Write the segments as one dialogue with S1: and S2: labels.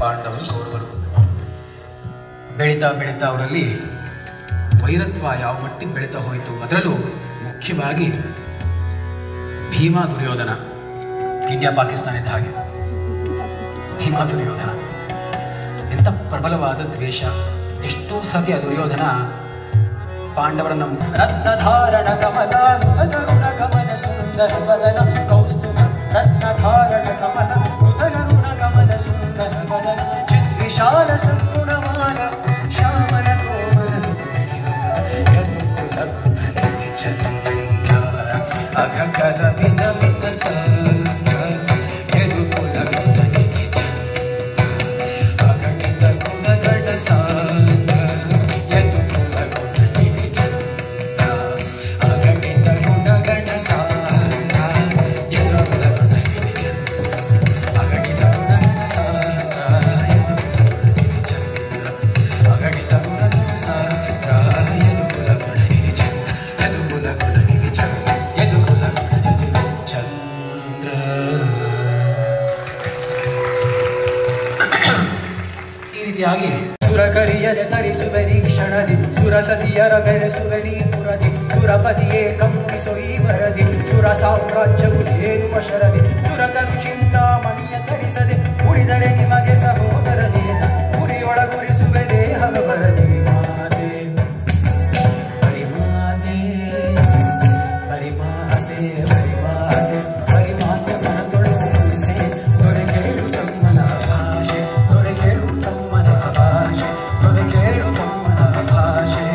S1: ಪಾಂಡವರು ಕೌರವರು. ಬೆಳೀತಾ ಬೆಳೀತಾ ಅವರಲ್ಲಿ ವೈರತ್ವ ಯಾವ ಮಟ್ಟಿಗೆ ಬೆಳೀತಾ ಹೋಯಿತು. ಅದರಲ್ಲೂ ಮುಖ್ಯವಾಗಿ ಭೀಮಾ ದುರ್ಯೋಧನ, ಇಂಡಿಯಾ ಪಾಕಿಸ್ತಾನದ ಹಾಗೆ ಭೀಮಾ ದುರ್ಯೋಧನ ಎಂಥ ಪ್ರಬಲವಾದ ದ್ವೇಷ. ಎಷ್ಟೋ ಸತಿ ಆ ದುರ್ಯೋಧನ ಪಾಂಡವರನ್ನ
S2: ರತ್ನಧಾರಣ ಕಮಲ ಮೃತಗರುಣ ಗಮನ ಸುಂದರ ಬದನ ಕೌಸ್ತುಭ ರತ್ನಧಾರಣ ಕಮಲ ಮೃತಗರುಣ ಗಮನ ಸುಂದರ ಬದನ ಚಿತ್ ವಿಶಾಲ ಸದ್ಗುಣಮಾನ ಶ್ಯಾಮನ ಕೋಮಲ ಅಘಕರ ವಿಧ ವಿಧ ಸುರಕರಿಯರೆ ತರಿಸುವೆನಿ ಕ್ಷಣದಿ ಸುರಸತಿಯರ ಬೆರೆಸುವೆನಿ ಪುರದಿ ಸುರಪದಿಯೇ ಕಂಪಿಸೊ ಈ ವರದಿ ಸುರ ಸಾಮ್ರಾಜ್ಯವು ಏನು ಶರದಿ ಸುರತರು ಚಿಂತಾಮಣಿಯ ತರಿಸದೆ ಉಳಿದರೆ ನಿಮಗೆ ಸಹೋದರನೇನ ಗುರಿಯೊಳಗುರಿಸುವೆ ದೇಹವ ಬರದಿ ಮಾತೆ ಪರಿಮಾತೆ ಪರಿಮಾತೆ ಪರಿಮಾತೆ ಪರಿಮಾತೆ ಮನದೊಳಗಿಸೆ ದೊರೆಗೇಳು ತಮ್ಮನ ಭಾಷೆ ದೊರೆಗೇಳು ತಮ್ಮನ ಭಾಷೆ ದೊರೆಗೇಳು ತಮ್ಮನ ಭಾಷೆ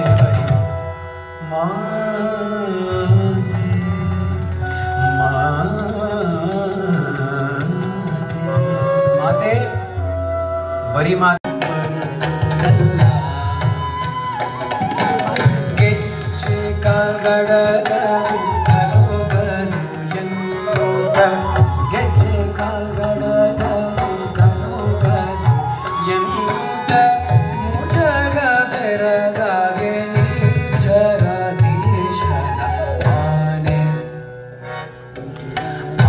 S2: ಮಾತೆ ಬರಿ ಮಾತೆ ಗೆಜ್ಜೆ ಕಾಗಡದ ಕರೋಗಲು ಎಂದೋದ ಗೆಜ್ಜೆ ಕಾಗಡದ ಕರೋಗಲು ಎಂದ ಮುಜಗ ಬೆರದಾಗೆ ನಿಜರ ದೇಶದ ಆನೆ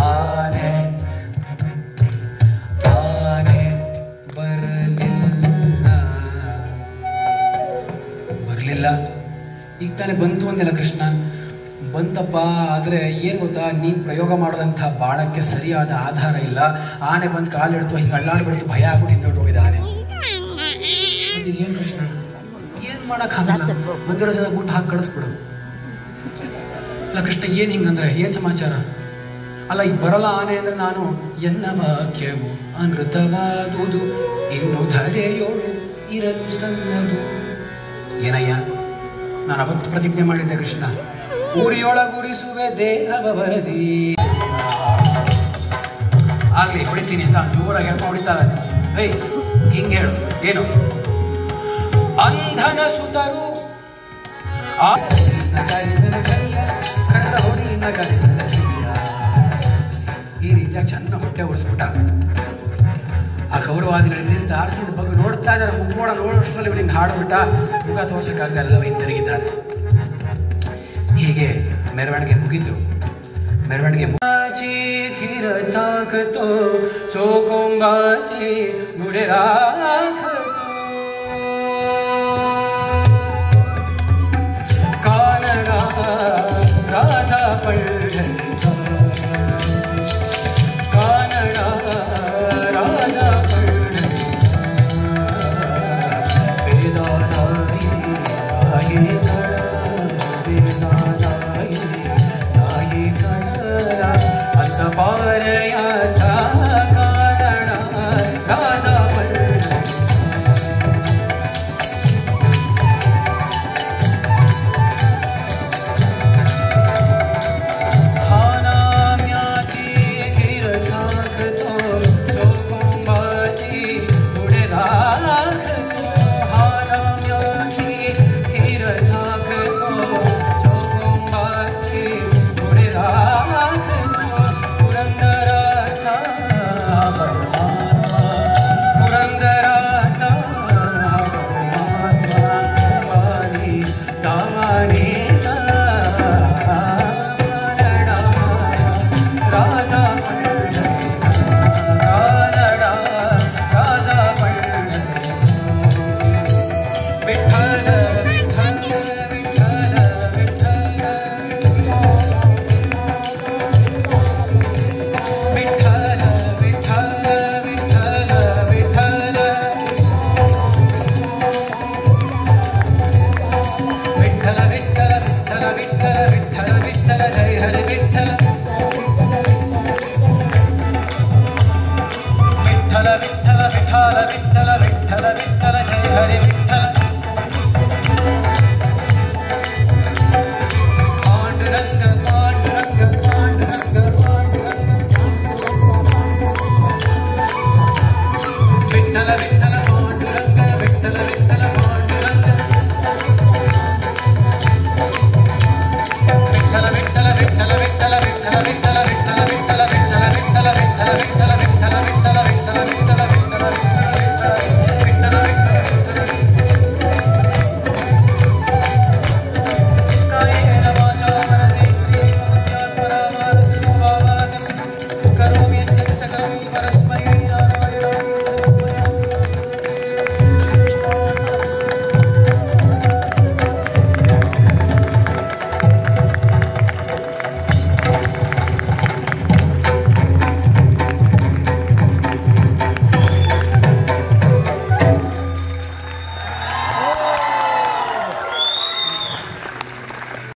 S2: ಆನೆ ಆನೆ ಬರಲಿಲ್ಲ. ಈಗ ತಾನೇ ಬಂತು ಅಂದಿಲ್ಲ ಕೃಷ್ಣ, ಬಂತಪ್ಪ. ಆದರೆ ಏನು ಗೊತ್ತಾ, ನೀನು ಪ್ರಯೋಗ ಮಾಡೋದಂಥ ಬಾಣಕ್ಕೆ ಸರಿಯಾದ ಆಧಾರ ಇಲ್ಲ. ಆನೆ ಬಂದು ಕಾಲಿಡ್ತು, ಹಿಂಗೆ ಅಳ್ಳಾಡ್ಬಿಡ್ತು, ಭಯ ಆಗ್ಬಿಟ್ಟು ಹಿಂದೊಟ್ಟು ಹೋಗಿದ್ದ ಆನೆ. ಏನು ಕೃಷ್ಣ, ಏನು ಮಾಡೋಕ್ಕಾಗಲ್ಲ, ಬಂದಿರೋ ಜನ ಗುಟ್ಟು ಹಾಕಿ ಕಳಿಸ್ಬಿಡು. ಅಲ್ಲ ಕೃಷ್ಣ, ಏನು ಹಿಂಗಂದ್ರೆ ಏನು ಸಮಾಚಾರ? ಅಲ್ಲ ಈಗ ಬರಲ್ಲ ಆನೆ ಅಂದರೆ ನಾನು ಎನ್ನ ವಾಕ್ಯವು ಅನೃತವಾದುದು ಇನ್ನು ಧರೆಯೋಳು ಇರಲು ಸಲ್ಲದು. ಏನಯ್ಯ, ನಾನು ಅವತ್ತು ಪ್ರತಿಜ್ಞೆ ಮಾಡಿದ್ದೆ ಕೃಷ್ಣ, ಊರಿಯೊಳಗುರಿಸುವೆ ದೇಹವ ಬರದಿ. ಆಗ್ಲಿ ಹೊಡಿತೀನಿ ಅಂತ ಜೋರಾಗಿ ಹೇಳ್ಕೊಂಡು ಹೊಡಿತಾರೆ. ಏಯ್ ಹಿಂಗೆ ಹೇಳು, ಏನು ಅಂಧನ ಸುತರು ಈ ರೀತಿಯಾಗಿ ಚೆನ್ನಾಗಿ ಹೊಟ್ಟೆ ಉರಿಸ್ಬಿಟ್ಟ. ಆ ಗೌರವಾದಿಗಳಿಂದ ಆರಿಸಿದ ಬಗ್ಗೆ ನೋಡ್ತಾ ಇದ್ದಾರೆ. ಮುಗ್ಗೋಡ ನೋಡೋಷ್ಟರಲ್ಲಿ ಇವನಿಗೆ ಹಾಡುಬಿಟ್ಟ, ಮುಖ ತೋರ್ಸಕ್ಕಾಗದೆ ಎಲ್ಲ ಹಿಂತಿರುಗಿದ್ದಾರೆ. ಹೀಗೆ ಮೆರವಣಿಗೆ ಮುಗಿತು. ಮೆರವಣಿಗೆ ಖೀರ ಸಾಕತೋ ಚೋಕೊಂಬಾಚಿ ಮುಡೆ ಕಾನಡ ರಾಜ ಪಳ್ಳ ಕಾನಡ ರಾಜ ಪಳ್ಳ ವೇದಾನಾಯಿ ನಾಯಿ ವೇದಾನಾಯಿ ನಾಯಿ ಕಣ ಅಂತ ಪಾರಯ ಕಾನಡ ರಾಜ ಪಳ್ಳ
S1: ವಿಠಲ ವಿಠಲ ವಿಠಲ ವಿಠಲ ಜಯ ಹರಿ ವಿಠಲ ಪಾಂಡುರಂಗ ಪಾಂಡುರಂಗ ಪಾಂಡುರಂಗ ವಿಠಲ ವಿಠಲ ಪಾಂಡುರಂಗ ವಿಠಲ ವಿಠಲ ಪಾಂಡುರಂಗ ವಿಠಲ ವಿಠಲ ವಿಠಲ ವಿಠಲ ವಿಠಲ ವಿಠಲ ವಿಠಲ ವಿಠಲ ವಿಠಲ ವಿಠಲ ವಿಠಲ ವಿಠಲ ವಿಠಲ ವಿಠಲ ವಿಠಲ ವಿಠಲ ವಿಠಲ ವಿಠಲ